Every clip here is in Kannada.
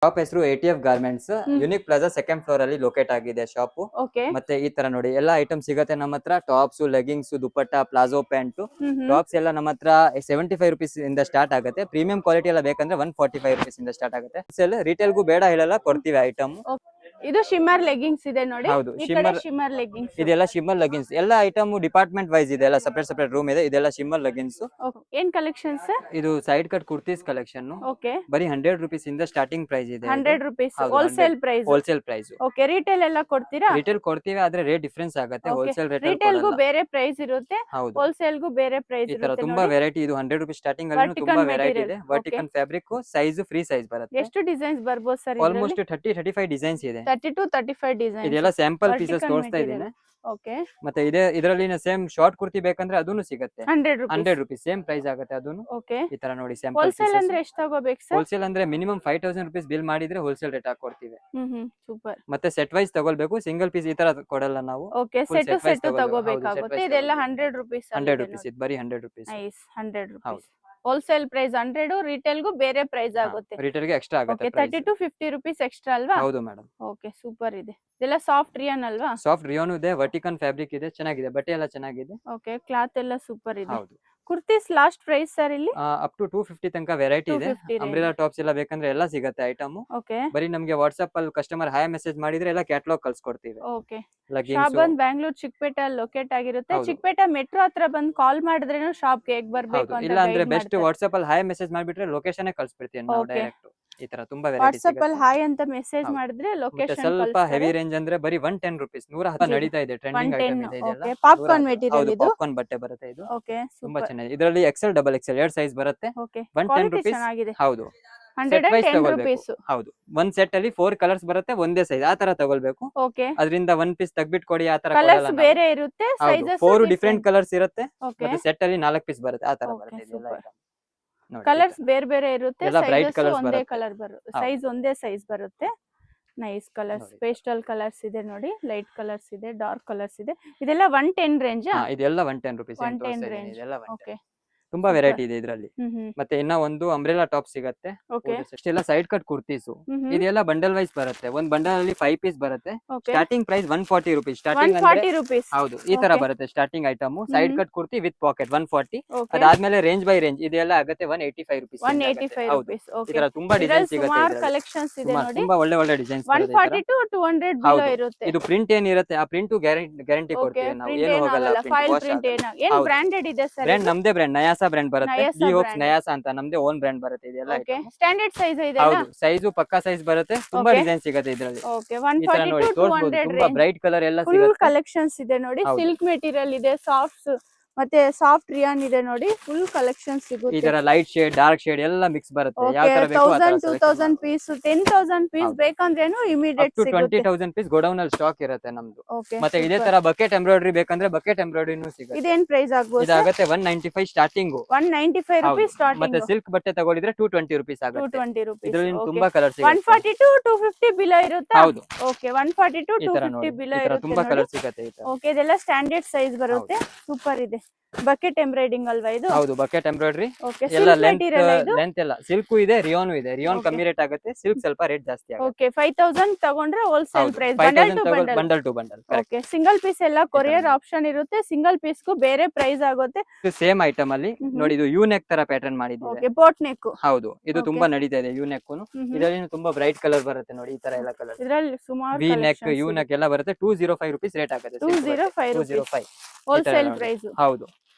ಶಾಪ್ ಹೆಸರು ATF garments unique plaza second floor ಅಲ್ಲಿ ಲೊಕೇಟ್ ಆಗಿದೆ ಶಾಪ್. ಓಕೆ ಮತ್ತೆ ಈ ತರ ನೋಡಿ ಎಲ್ಲಾ ಐಟಮ್ ಸಿಗುತ್ತೆ ನಮ್ಮ ಹತ್ರ. Tops, leggings, dupatta, palazzo pant. Tops ಎಲ್ಲ ನಮ್ಮ ಹತ್ರ 75 rupees ಇಂದ ಸ್ಟಾರ್ಟ್ ಆಗುತ್ತೆ. ಪ್ರೀಮಿಯಂ ಕ್ವಾಲಿಟಿ ಎಲ್ಲ ಬೇಕಂದ್ರೆ 145 rupees ಇಂದ ಸ್ಟಾರ್ಟ್ ಆಗುತ್ತೆ. ಸೇಲ್ ರಿಟೇಲ್ಗೂ ಬೇಡ ಹೇಳಲ್ಲ, ಕೊಡ್ತೀವಿ ಐಟಮ್. ಇದು ಶಿಮ್ಮರ್ ಲೆಗ್ಗಿಂಗ್ಸ್ ಇದೆ ನೋಡಿ. ಹೌದು, ಈ ಕಡೆ ಶಿಮ್ಮರ್ ಲೆಗ್ಗಿಂಗ್ಸ್. ಇದೆಲ್ಲ ಶಿಮ್ಮರ್ ಲೆಗಿನ್ಸ್. ಎಲ್ಲ ಐಟಮ್ ಡಿಪಾರ್ಟ್ಮೆಂಟ್ ವೈಸ್ ಇದೆ, ಎಲ್ಲ ಸಪರೇಟ್ ರೂಮ್ ಇದೆ. ಇದೆಲ್ಲ ಶಿಮ್ಮರ್ ಲೆಗಿನ್ಸ್. ಏನ್ ಕಲೆಕ್ಷನ್ಸ್ ಸರ್? ಇದು side cut kurtis collection. Okay, ಬರೀ 100 rupees ಇಂದ ಸ್ಟಾರ್ಟಿಂಗ್ ಪ್ರೈಸ್ ಇದೆ. 100 rupees wholesale price. Wholesale price. Okay, retail ಎಲ್ಲ ಕೊಡ್ತೀರಾ? ರಿಟೇಲ್ ಕೊಡ್ತೀವಿ, ಆದ್ರೆ ರೇಟ್ ಡಿಫರೆನ್ಸ್ ಆಗುತ್ತೆ. ಹೋಲ್ಸೇಲ್ ರೇಟ್ ರಿಟೇಲ್ ಗೂ ಬೇರೆ ಪ್ರೈಸ್ ಇರುತ್ತೆ, ಹೋಲ್ಸೇಲ್ ಗೂ ಬೇರೆ ಪ್ರೈಸ್ ಈ ತರ ತುಂಬಾ ವೆರೈಟಿ. ಇದು 100 rupees ಸ್ಟಾರ್ಟಿಂಗ್ ಅಲ್ಲಿ ತುಂಬಾ ವೆರೈಟಿ ಇದೆ. Vertical fabric, size free size ಬರುತ್ತೆ. ಎಷ್ಟು ಡಿಸೈನ್ಸ್ ಬರ್ಬೋದು ಸರ್? ಆಲ್ಮೋಸ್ಟ್ 30-35 ಡಿಸೈನ್ಸ್ ಇದೆ. 30 to 35 ಡಿಸೈನ್ಸ್. ಇದೆಲ್ಲ ಸ್ಯಾಂಪಲ್ ಪೀಸಸ್ ತೋರಿಸ್ತಾ ಇದ್ದೀನಿ. ಓಕೆ, ಮತ್ತೆ ಇದರಲ್ಲಿ ಸೇಮ್ ಶಾರ್ಟ್ ಕುರ್ತಿ ಬೇಕಂದ್ರೆ ಅದನ್ನು ಸಿಗುತ್ತೆ. 100 rupees ಸೇಮ್ ಪ್ರೈಸ್ ಆಗುತ್ತೆ ಅದನ್ನು. ಓಕೆ, ಈ ತರ ನೋಡಿ ಸ್ಯಾಂಪಲ್. ಹೋಲ್ಸೇಲ್ ಅಂದ್ರೆ ಎಷ್ಟು ತಗೋಬೇಕು ಸರ್? ಹೋಲ್ಸೇಲ್ ಅಂದ್ರೆ ಮಿನಿಮಮ್ 5000 rupees ಬಿಲ್ ಮಾಡಿದ್ರೆ ಹೋಲ್ಸೇಲ್ ರೇಟ್ ಹಾಕೊಡ್ತೀವಿ. ಸೂಪರ್. ಮತ್ತೆ ಸೆಟ್ ವೈಸ್ ತಗೊಳ್ಬೇಕು, ಸಿಂಗಲ್ ಪೀಸ್ ಈ ತರ ಕೊಡಲ್ಲ ನಾವು. ಓಕೆ, ಸೆಟ್ ತಗೋಬೇಕಾಗುತ್ತೆ. ಇದೆಲ್ಲ 100 rupees. 100 rupees ಇದು ಬರೀ 100 rupees. Nice, 100 rupees. Wholesale price 100, retail ಗೂ ಬೇರೆ ಪ್ರೈಸ್ ಆಗುತ್ತೆ. ರಿಟೇಲ್ ಗೆ ಎಕ್ಸ್ಟ್ರಾ ಆಗುತ್ತೆ. 30 to 50 rupees ಎಕ್ಸ್ಟ್ರಾ ಅಲ್ವಾ? ಹೌದು ಮೇಡಮ್. ಓಕೆ, ಸೂಪರ್ ಇದೆ. ಇದೆಲ್ಲ ಸಾಫ್ಟ್ ರಿಯಾನ್ ಅಲ್ವಾ? ಸಾಫ್ಟ್ ರಿಯಾನ್ ಇದೆ, ವರ್ಟಿಕಲ್ ಫ್ಯಾಬ್ರಿಕ್ ಇದೆ, ಚೆನ್ನಾಗಿದೆ. ಬಟ್ಟೆ ಎಲ್ಲ ಚೆನ್ನಾಗಿದೆ. ಓಕೆ, ಕ್ಲಾತ್ ಎಲ್ಲ ಸೂಪರ್ ಇದೆ. ಹೌದು. ಕುರ್ತೀಸ್ ಲಾಸ್ಟ್ ಪ್ರೈಸ್ ಸರ್ ಇಲ್ಲಿ? ಅಪ್ ಟು 250 ತನಕ ವೆರೈಟಿ ಇದೆ. 250 ಅಂಬ್ರೆಲಾ ಟಾಪ್ಸ್ ಎಲ್ಲ ಬೇಕಂದ್ರೆ ಎಲ್ಲ ಸಿಗುತ್ತೆ ಐಟಮ್. ಓಕೆ, ಬರೀ ನಮಗೆ ವಾಟ್ಸ್ಆಪ್ ಅಲ್ಲಿ ಕಸ್ಟಮರ್ ಹಾಯ್ ಮೆಸೇಜ್ ಮಾಡಿದ್ರೆ ಎಲ್ಲ ಕ್ಯಾಟಲಾಗ್ ಕಳ್ಸಿಕೊಡ್ತೀವಿ. ಓಕೆ. ಶಾಪ್ ಬಂದ್ ಬ್ಯಾಂಗ್ಳೂರ್ ಚಿಕ್ಕಪೇಟೆ ಅಲ್ಲಿ ಲೊಕೇಟ್ ಆಗಿರುತ್ತೆ. ಹೌದು. ಚಿಕ್ಕಪೇಟೆ ಮೆಟ್ರೋ ಹತ್ರ ಬಂದ್ ಕಾಲ್ ಮಾಡಿದ್ರೇನು ಶಾಪ್ ಗೆ ಹೇಗ್ ಬರ್ಬೇಕು ಅಂತ ಇಲ್ಲ ಅಂದ್ರೆ ಬೆಸ್ಟ್ ವಾಟ್ಸ್ಆಪ್ ಅಲ್ಲಿ ಹಾಯ್ ಮೆಸೇಜ್ ಮಾಡ್ಬಿಟ್ರೆ ಲೊಕೇಶನ್ ಕಳ್ಸ್ಬಿಡ್ತೀವಿ ನಾವು Okay. ಡೈರೆಕ್ಟ್. ಈ ತರ ತುಂಬಾ ವೆರೈಟಿ ವಾಟ್ಸ್ಆಪ್ ಅಲ್ಲಿ ಹಾಯ್ ಅಂತ ಮೆಸೇಜ್ ಹೌದು. ಮಾಡಿದ್ರೆ ಮತ್ತೆ ಲೊಕೇಶನ್ ಸ್ವಲ್ಪ ಹೆವಿ ರೇಂಜ್ ಅಂದ್ರೆ ಬರೀ 110 rupees 110 ನಡೀತಾ ಇದೆ. ಟ್ರೆಂಡಿಂಗ್ ಐಟಮ್ ಇದೆ ಇದೆಲ್ಲ. ಓಕೆ, ಪಾಪ್ಕಾರ್ನ್ ಮೆಟೀರಿಯಲ್ ಇದು. ಪಾಪ್ಕಾರ್ನ್ ಬಟ್ಟೆ ಬರುತ್ತೆ ಇದು. ಓಕೆ, ತುಂಬಾ ಸೂಪರ್. ಚೆನ್ನಾಗಿದೆ. ಇದರಲ್ಲಿ XL, XXL ಎರಡು ಸೈಜ್ ಬರುತ್ತೆ. Okay, 110 quality rupees. ಚೆನ್ನಾಗಿದೆ. ಹೌದು. Set wise 110 ತಗೊಳ್ಬೇಕು. rupees. ಹೌದು, ಒಂದ್ ಸೆಟ್ ಅಲ್ಲಿ 4 ಕಲರ್ಸ್ ಬರುತ್ತೆ, ಒಂದೇ ಸೈಜ್. ಆ ತರ ತಗೊಳ್ಬೇಕು. ಓಕೆ, ಅದರಿಂದ 1 piece ತೆಗ್ಬಿಟ್ಟು ಕೊಡಿ ಆ ತರ ಕಲರ್ಸ್ ಕೊಡಲ್ಲ. ಬೇರೆ ಇರುತ್ತೆ, ಸೈಜಸ್ 4 ಡಿಫರೆಂಟ್ ಕಲರ್ಸ್ ಇರುತ್ತೆ. ಓಕೆ, ಮತ್ತೆ ಸೆಟ್ ಅಲ್ಲಿ 4 ಪೀಸ್ ಬರುತ್ತೆ. ಆ ತರ Okay, ಬರುತ್ತೆ ಇದೆಲ್ಲ super. item. ನೋಡಿ, ಕಲರ್ಸ್ ಬೇರೆ ಬೇರೆ ಇರುತ್ತೆ, ಎಲ್ಲ bright ಸೈಜಸ್ colours ಒಂದೇ ಬರುತ್ತೆ. ಕಲರ್ ಬರುತ್ತೆ, ಹೌದು. ಸೈಜ್ ಒಂದೇ ಸೈಜ್ ಬರುತ್ತೆ. ನೈಸ್ ಕಲರ್ಸ್, ನೋಡಿ. ಪೇಸ್ಟಲ್ ಕಲರ್ಸ್ ಇದೆ ನೋಡಿ, ಲೈಟ್ ಕಲರ್ಸ್ ಇದೆ, ಡಾರ್ಕ್ ಕಲರ್ಸ್ ಇದೆ. ಇದೆಲ್ಲ 110 ರೇಂಜ್. ಇದೆಲ್ಲ 110 rupees. 110 range. ಇದೆಲ್ಲ 110. ಓಕೆ, ತುಂಬಾ ವೆರೈಟಿ ಇದೆ ಇದರಲ್ಲಿ. ಮತ್ತೆ ಇನ್ನ ಒಂದು ಅಂಬ್ರೆಲಾ ಟಾಪ್ ಸಿಗುತ್ತೆ. ಓಕೆ, ಇಷ್ಟೆಲ್ಲ ಸೈಡ್ ಕಟ್ ಕುರ್ತೀಸು. ಇದೆಲ್ಲ ಬಂಡಲ್ ವೈಸ್ ಬರುತ್ತೆ. ಒಂದ್ ಬಂಡಲ್ ಅಲ್ಲಿ 5 ಪೀಸ್ ಬರುತ್ತೆ. Okay, starting price 140 rupees. Starting 140 rupees. ಹೌದು, ಈ ತರ Okay. ಬರುತ್ತೆ starting item. Side cut kurti with pocket 140. Okay, ಅದಾದ್ಮೇಲೆ ರೇಂಜ್ ಬೈ ರೇಂಜ್ ಇದೆಲ್ಲ ಆಗುತ್ತೆ 185 rupees. 185 ಹೌದು, rupees. ಈ ಓಕೆ, ತರ ತುಂಬಾ ಡಿಸೈನ್ ಇದರಲ್ಲಿ ಸಿಗುತ್ತೆ. ಸುಮಾರು ಇದ್ರಲ್ಲಿ. ಕಲೆಕ್ಷನ್ಸ್ ಇದೆ ನೋಡಿ. ತುಂಬಾ ಒಳ್ಳೆ ಡಿಸೈನ್ಸ್ 140 to 200 ಬಿಲೋ ಹೌದು. ಇರುತ್ತೆ. ಇದು ಪ್ರಿಂಟ್ ಏನಿರುತ್ತೆ ಆ ಪ್ರಿಂಟ್ ಗ್ಯಾರಂಟಿ ಓಕೆ, ಕೊಡ್ತೀವಿ ನಾವು. ಪ್ರಿಂಟ್ ಏನು ಏನು ಹೋಗಲ್ಲ. ಆಗಲ್ಲ, ಫೈಲ್ ಪ್ರಿಂಟ್ ಏನು ಹೌದು. ಬ್ರಾಂಡೆಡ್ ಇದೆ ಸರ್? ಬ್ರ್ಯಾಂಡ್ ನಮ್ದೇ ಬ್ರ್ಯಾಂಡ್, ನಯಾಸಾ ಬ್ರ್ಯಾಂಡ್ ಬರುತ್ತೆ. ನಯಾಸಾ ಡಿ ಹೋಪ್ಸ್ brand. ನಯಾಸಾ ಅಂತ ನಮ್ದೇ ಓನ್ ಬ್ರ್ಯಾಂಡ್ ಬರುತ್ತೆ ಇದೆಲ್ಲ ಓಕೆ, item. ಸ್ಟ್ಯಾಂಡರ್ಡ್ ಸೈಜ್ ಇದೆ. ಹೌದು, ಸೈಜು ಪಕ್ಕಾ ಸೈಜ್ ಬರುತ್ತೆ. ತುಂಬಾ Okay. ಡಿಸೈನ್ ಸಿಗುತ್ತೆ ಇದರಲ್ಲಿ. ಓಕೆ, ಈ ತರ 140 ನೋಡಿ to ತೋರಿಸಬಹುದು. 200 ತುಂಬಾ ರೇಂಜ್. ಬ್ರೈಟ್ ಕಲರ್ ಎಲ್ಲ ಫುಲ್ ಸಿಗುತ್ತೆ. ಕಲೆಕ್ಷನ್ಸ್ ಇದೆ ನೋಡಿ. ಹೌದು. ಸಿಲ್ಕ್ ಮೆಟೀರಿಯಲ್ ಇದೆ, ಸಾಫ್ಟ್ ಮತ್ತೆ ಸಾಫ್ಟ್ ರಿಯಾನ್ ಇದೆ ನೋಡಿ. ಫುಲ್ ಕಲೆಕ್ಷನ್ಸ್ ಈ ಸಿಗುತ್ತೆ. ತರ ಲೈಟ್ ಶೇಡ್, ಡಾರ್ಕ್ ಶೇಡ್ ಎಲ್ಲ ಮಿಕ್ಸ್ ಬರುತ್ತೆ. ಯಾವ ಓಕೆ, ತರ ಬೇಕು ಆ ತರ 1000 2000 ಪೀಸ್ 10000 ಪೀಸ್ ಹೌದು. ಬೇಕಂದ್ರೇನು ಇಮಿಡಿಯೇಟ್ ಸಿಗುತ್ತೆ. 20,000 ಪೀಸ್ ಗೋಡೌನ್ ಅಲ್ಲಿ ಸ್ಟಾಕ್ ಇರುತ್ತೆ ನಮ್ದು. ಓಕೆ, ಮತ್ತೆ ಇದೇ ತರ ಬಕೆಟ್ ಎಂಬ್ರಾಯ್ಡರಿ ಬೇಕಂದ್ರೆ ಬಕೆಟ್ ಎಂಬ್ರಾಯ್ಡರಿನೂ ಸಿಗುತ್ತೆ. ಇದೇನ್ ಪ್ರೈಸ್ ಆಗ್ಬೋದು? ಇದಾಗುತ್ತೆ 195 ಸ್ಟಾರ್ಟಿಂಗ್. 195 rupees starting. ಮತ್ತೆ ಸಿಲ್ಕ್ ಬಟ್ಟೆ ತಗೊಳಿದ್ರೆ 220 rupees ಆಗುತ್ತೆ. 220 rupees. ಇದರಲ್ಲಿ ಓಕೆ, ತುಂಬಾ ಕಲರ್ ಸಿಗುತ್ತೆ. 140 to 250 ಬಿಲೋ ಇರುತ್ತಾ? ಹೌದು, ಓಕೆ, 140 to ಈ ತರ 250 ನೋಡಿ. ಬಿಲೋ ಈ ತರ ತುಂಬಾ ಇರುತ್ತೆ ಕಲರ್ ನೋಡಿ. ಸಿಗುತ್ತೆ ಈ ತರ. ಓಕೆ, ಇದೆಲ್ಲ ಸ್ಟ್ಯಾಂಡರ್ಡ್ ಸೈಜ್ ಬರುತ್ತೆ. ಸೂಪರ್ ಇದೆ. ಬಕೆಟ್ ಎಂಬ್ರಾಯ್ಡಿಂಗ್ ಅಲ್ವಾ ಇದು? ಹೌದು, ಬಕೆಟ್ ಎಂಬ್ರಾಯ್ಡರಿ. ಓಕೆ, ಎಲ್ಲ ಸಿಲ್ಕ್ ಮೆಟೀರಿಯಲ್ ಇದು. ಲೆಂತ್ ಎಲ್ಲ ಸಿಲ್ಕ್ ಇದೆ, ರಿಯಾನ್ ಇದೆ. Rayon Okay. ಕಮ್ಮಿ ರೇಟ್ ಆಗುತ್ತೆ, ಸಿಲ್ಕ್ ಸ್ವಲ್ಪ ರೇಟ್ ಜಾಸ್ತಿ ಆಗುತ್ತೆ. ಓಕೆ, 5000 ತಗೊಂಡ್ರೆ wholesale price. Bundle to bundle. Bundle to bundle. Correct. Okay, single piece ಎಲ್ಲ ಕೊರಿಯರ್ ತರ ಆಪ್ಷನ್ ಇರುತ್ತೆ. ಸಿಂಗಲ್ ಪೀಸ್ ಗೂ ಬೇರೆ ಪ್ರೈಸ್ ಆಗುತ್ತೆ. ಸೇಮ್ ಐಟಮ್ ಅಲ್ಲಿ ನೋಡಿ, ಇದು ಯು ನೆಕ್ ತರ ಪ್ಯಾಟರ್ನ್ ಮಾಡಿದ್ದೀವಿ. Okay, boat neck. ಹೌದು, ಇದು Okay. ತುಂಬಾ ನಡೀತಾ ಇದೆ ಯು ನೆಕ್. ಇದರಲ್ಲಿ ತುಂಬಾ ಬ್ರೈಟ್ ಕಲರ್ ಬರುತ್ತೆ ನೋಡಿ. ಈ ತರ ಎಲ್ಲ ಕಲರ್ ಇದರಲ್ಲಿ ಸುಮಾರು ವಿ ನೆಕ್, ಯು ನೆಕ್ ಎಲ್ಲ ಬರುತ್ತೆ. 205 rupees ರೇಟ್ ಆಗುತ್ತೆ. 205 rupees 205 ಹೋಲ್ಸೇಲ್ ಪ್ರೈಸ್. ಹೌದು,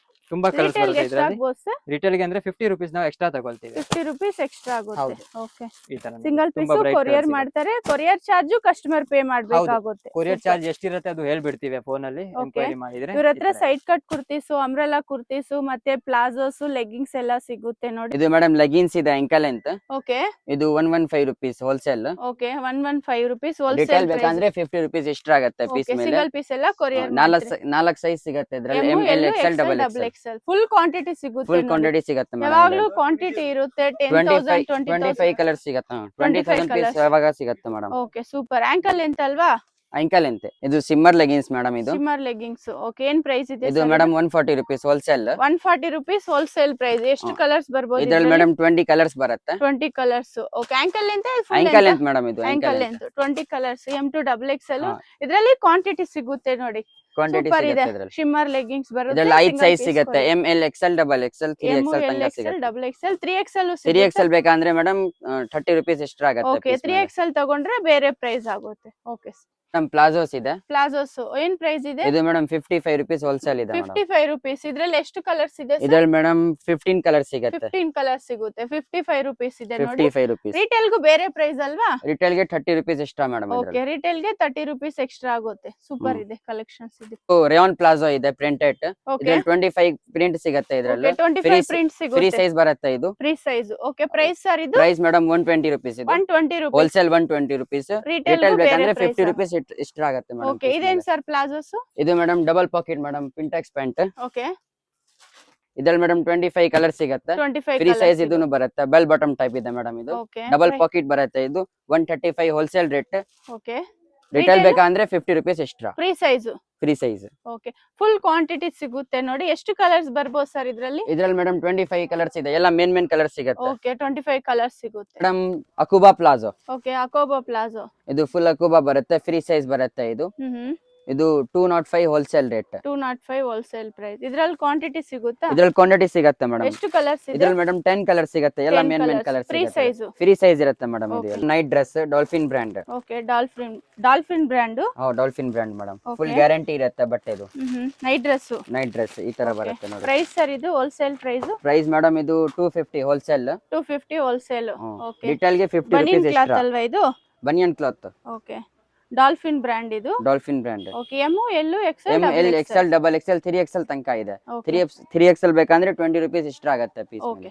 ತುಂಬಾ ಕಲರ್ಸ್ ರಿಟೇಲ್ ಬರುತ್ತೆ ಎಷ್ಟು ಇದರಲ್ಲಿ. ಆಗ್ಬೋದು ಸರ್? ರಿಟೇಲ್ ಗೆ ಅಂದ್ರೆ 50 rupees ನಾವು ಎಕ್ಸ್ಟ್ರಾ ತಗೊಳ್ತೀವಿ. 50 rupees ಎಕ್ಸ್ಟ್ರಾ ಆಗುತ್ತೆ. ಹೌದು. ಓಕೆ, ಈ ತರ ನೋಡಿ. ಸಿಂಗಲ್ ಪೀಸ್ ತುಂಬಾ bright ಕೊರಿಯರ್ colours ಇದೆ. ಮಾಡ್ತಾರೆ. ಕೊರಿಯರ್ ಚಾರ್ಜ್ ಕಸ್ಟಮರ್ ಪೇ ಮಾಡ್ಬೇಕಾಗುತ್ತೆ. ಕೊರಿಯರ್ ಚಾರ್ಜ್ ಎಷ್ಟಿರುತ್ತೆ ಅದು ಹೇಳ್ಬಿಡ್ತೀವಿ ಫೋನ್ ಅಲ್ಲಿ ಎಂಕ್ವೈರಿ ಮಾಡಿದ್ರೆ. ಇವ್ರ ಹತ್ರ side cut kurtis, umbrella kurtis, ಮತ್ತೆ ಪ್ಲಾಜೋಸ್, ಲೆಗ್ಗಿಂಗ್ಸ್ ಎಲ್ಲ ಸಿಗುತ್ತೆ ನೋಡಿ. ಇದು ಮೇಡಮ್ ಲೆಗಿನ್ಸ್ ಇದೆ ಅಂಕಲ್ ಅಂತ. ಓಕೆ, ಇದು 115 rupees wholesale. Okay, 115 rupees retail wholesale ಬೇಕಂದ್ರೆ 50 rupees ಎಕ್ಸ್ಟ್ರಾ ಆಗುತ್ತೆ ಪೀಸ್ ಮೇಲೆ. ಸಿಂಗಲ್ ಪೀಸ್ ಎಲ್ಲ ಕೊರಿಯರ್ ನಾಲ್ಕು ಸೈಜ್ ಸಿಗುತ್ತೆ ಇದ್ರಲ್ಲಿ. M L XL double XL full quantity ಸಿಗುತ್ತೆ. ಫುಲ್ ಕ್ವಾಂಟಿಟಿ ಸಿಗುತ್ತೆ ಮೇಡಮ್. ಯಾವಾಗ್ಲೂ ಕ್ವಾಂಟಿಟಿ ಇರುತ್ತೆ. 10,000 20,000 25 ಕಲರ್ ಸಿಗುತ್ತೆ. 20,000 ಪೀಸ್ ಯಾವಾಗ ಸಿಗುತ್ತೆ ಮೇಡಮ್. Okay, super. ಆಂಕಲ್ ಎಂತ ಅಲ್ವಾ? ಅಂಕಲ್ ಅಂತೆ ಇದು ಸಿಮ್ಮರ್ ಲೆಗಿನ್ಸ್ ಮೇಡಮ್ ಇದು ಶಿಮ್ಮರ್ ಲೆಗ್ಗಿಂಗ್ಸ್ ಓಕೆ ಏನ್ ಪ್ರೈಸ್ ಇದೆ ಇದು madam 140 rupees wholesale 140 rupees wholesale price ಎಷ್ಟು ಹಾ. ಕಲರ್ಸ್ ಬರ್ಬೋದು ಇದ್ರಲ್ಲಿ ಮೇಡಮ್ 20 ಕಲರ್ಸ್ ಬರುತ್ತೆ 20 colours okay ankle length ankle length madam ಇದು ankle length 20 colours M2 XXL ಹಾ. ಇದರಲ್ಲಿ ಕ್ವಾಂಟಿಟಿ ಸಿಗುತ್ತೆ ನೋಡಿ ಕ್ವಾಂಟಿಟಿ ಸೂಪರ್ ಇದೆ ಸಿಗುತ್ತೆ ಇದ್ರಲ್ಲಿ ಶಿಮ್ಮರ್ ಲೆಗ್ಗಿಂಗ್ಸ್ ಬರುತ್ತೆ ಇದ್ರಲ್ಲಿ 5 ಸೈಜ್ ಸಿಗುತ್ತೆ ML XL double XL 3XL ತನಕ ಸಿಗುತ್ತೆ XL 3XL 3XL ಬೇಕಂದ್ರೆ ಮೇಡಮ್ 30 ರುಪೀಸ್ ಎಕ್ಸ್ಟ್ರಾ ಆಗುತ್ತೆ ಓಕೆ 3XL ತಗೊಂಡ್ರೆ ಬೇರೆ ಪ್ರೈಸ್ ಆಗುತ್ತೆ ಓಕೆ ನಮ್ ಪ್ಲಾಜೋಸ್ ಇದೆ ಪ್ಲಾಜೋಸ್ ಏನ್ ಪ್ರೈಸ್ ಇದೆ ಇದು ಮೇಡಮ್ 55 ರುಪೀಸ್ ಹೋಲ್ಸೇಲ್ ಇದೆ ಮೇಡಮ್ 55 rupees ಇದ್ರಲ್ಲಿ ಎಷ್ಟು ಕಲರ್ಸ್ ಇದೆ ಇದ್ರಲ್ಲಿ ಮೇಡಮ್ 15 ಕಲರ್ ಸಿಗುತ್ತೆ 15 ಕಲರ್ಸ್ ಸಿಗುತ್ತೆ 55 rupees ಇದೆ ನೋಡಿ 55 ರುಪೀಸ್ ರಿಟೇಲ್ ಗೂ ಬೇರೆ ಪ್ರೈಸ್ ಅಲ್ವಾ ರಿಟೇಲ್ ಗೆ 30 rupees extra madam okay retail ಗೆ 30 rupees ಎಕ್ಸ್ಟ್ರಾ ಆಗುತ್ತೆ ಸೂಪರ್ ಇದೆ ಕಲೆಕ್ಷನ್ಸ್ ಇದೆ ರೇಯಾನ್ ಪ್ಲಾಜೋ ಇದೆ ಪ್ರಿಂಟೆಡ್ ಓಕೆ ಇದ್ರಲ್ಲಿ 25 ಪ್ರಿಂಟ್ ಸಿಗುತ್ತೆ ಇದ್ರಲ್ಲಿ 25 ಪ್ರಿಂಟ್ ಫ್ರೀ ಸಿಗುತ್ತೆ ಸೈಜ್ ಬರುತ್ತೆ ಇದು free size okay price sir ಇದು ಪ್ರೈಸ್ ಮೇಡಮ್ 120 ರುಪೀಸ್ ಇದು 120 rupees wholesale 120 rupees retail retail ಗೂ ಬೇರೆ ಬೇಕಂದ್ರೆ ಪ್ರೈಸ್ 50 ರುಪೀಸ್ ಎಕ್ಸ್ಟ್ರಾ ಆಗುತ್ತೆ ಮೇಡಮ್ ಓಕೆ ಇದೇನ್ ಸರ್ ಪ್ಲಾಜೋಸ್ ಇದು ಮೇಡಮ್ ಡಬಲ್ ಪಾಕೆಟ್ ಮೇಡಮ್ ಪಿಂಟೆಕ್ಸ್ ಪ್ಯಾಂಟ್ ಓಕೆ ಇದ್ರಲ್ಲಿ ಮೇಡಮ್ 25 ಕಲರ್ ಸಿಗುತ್ತೆ 25 ಫ್ರೀ ಸೈಜ್ ಇದನ್ನು ಬರುತ್ತೆ ಬೆಲ್ ಬಾಟಮ್ ಟೈಪ್ ಇದೆ ಮೇಡಮ್ ಇದು ಓಕೆ ಡಬಲ್ ಪಾಕೆಟ್ ಬರುತ್ತೆ ಇದು 135 wholesale rate okay retail Retail? ಬೇಕಂದ್ರೆ 50 rupees extra free size free size okay full quantity ಸಿಗುತ್ತೆ ನೋಡಿ ಎಷ್ಟು ಕಲರ್ಸ್ ಬರ್ಬೋದು ಸರ್ ಇದ್ರಲ್ಲಿ ಇದ್ರಲ್ಲಿ ಮೇಡಮ್ 25 ಕಲರ್ಸ್ ಇದೆ ಎಲ್ಲ ಮೇನ್ ಕಲರ್ ಸಿಗುತ್ತೆ ಓಕೆ 25 ಕಲರ್ಸ್ ಸಿಗುತ್ತೆ ಮೇಡಮ್ ಅಕುಬಾ ಪ್ಲಾಜೋ ಓಕೆ ಅಕೋಬಾ ಪ್ಲಾಜೋ ಇದು ಫುಲ್ ಅಕುಬಾ ಬರುತ್ತೆ ಫ್ರೀ ಸೈಜ್ ಬರುತ್ತೆ ಇದು ಇದು 205 ಹೋಲ್ಸೇಲ್ ರೇಟ್ 205 ಹೋಲ್ಸೇಲ್ ಪ್ರೈಸ್ ಇದ್ರಲ್ಲಿ ಕ್ವಾಂಟಿಟಿ ಸಿಗುತ್ತಾ ಇದ್ರಲ್ಲಿ ಕ್ವಾಂಟಿಟಿ ಸಿಗುತ್ತೆ ಮೇಡಮ್ ಎಷ್ಟು ಕಲರ್ಸ್ ಇದೆ ಇದ್ರಲ್ಲಿ ಮೇಡಮ್ 10 ಕಲರ್ ಸಿಗುತ್ತೆ ಎಲ್ಲ 10 main colours. Colour Free size. Free size ಇರುತ್ತೆ ಮೇಡಮ್ Okay. ಇದು night dress dolphin brand okay Dolphin brand dolphin brand madam full Okay. Guarantee ಇರುತ್ತೆ ಬಟ್ಟೆದು ನೈಟ್ ಡ್ರೆಸ್ ನೈಟ್ ಡ್ರೆಸ್ ಈ ತರ ಬರುತ್ತೆ ನೋಡಿ ಪ್ರೈಸ್ ಸರ್ ಇದು ಹೋಲ್ಸೇಲ್ ಪ್ರೈಸ್ ಪ್ರೈಸ್ ಮೇಡಮ್ ಇದು 250 ಹೋಲ್ಸೇಲ್ 250 ಹೋಲ್ಸೇಲ್ ಓಕೆ ರಿಟೇಲ್ ಗೆ 50 ಬನಿಯನ್ ರುಪೀಸ್ ಕ್ಲಾತ್ ಎಕ್ಸ್ಟ್ರಾ ಅಲ್ವಾ ಇದು banian cloth okay Dolphin brand ಇದು Dolphin brand okay M L XL ML XL double XL 3XL ತನಕ ಇದೆ 3XL ಬೇಕಂದ್ರೆ 20 ರುಪೀಸ್ ಎಕ್ಸ್ಟ್ರಾ ಆಗುತ್ತೆ ಪೀಸ್ ಓಕೆ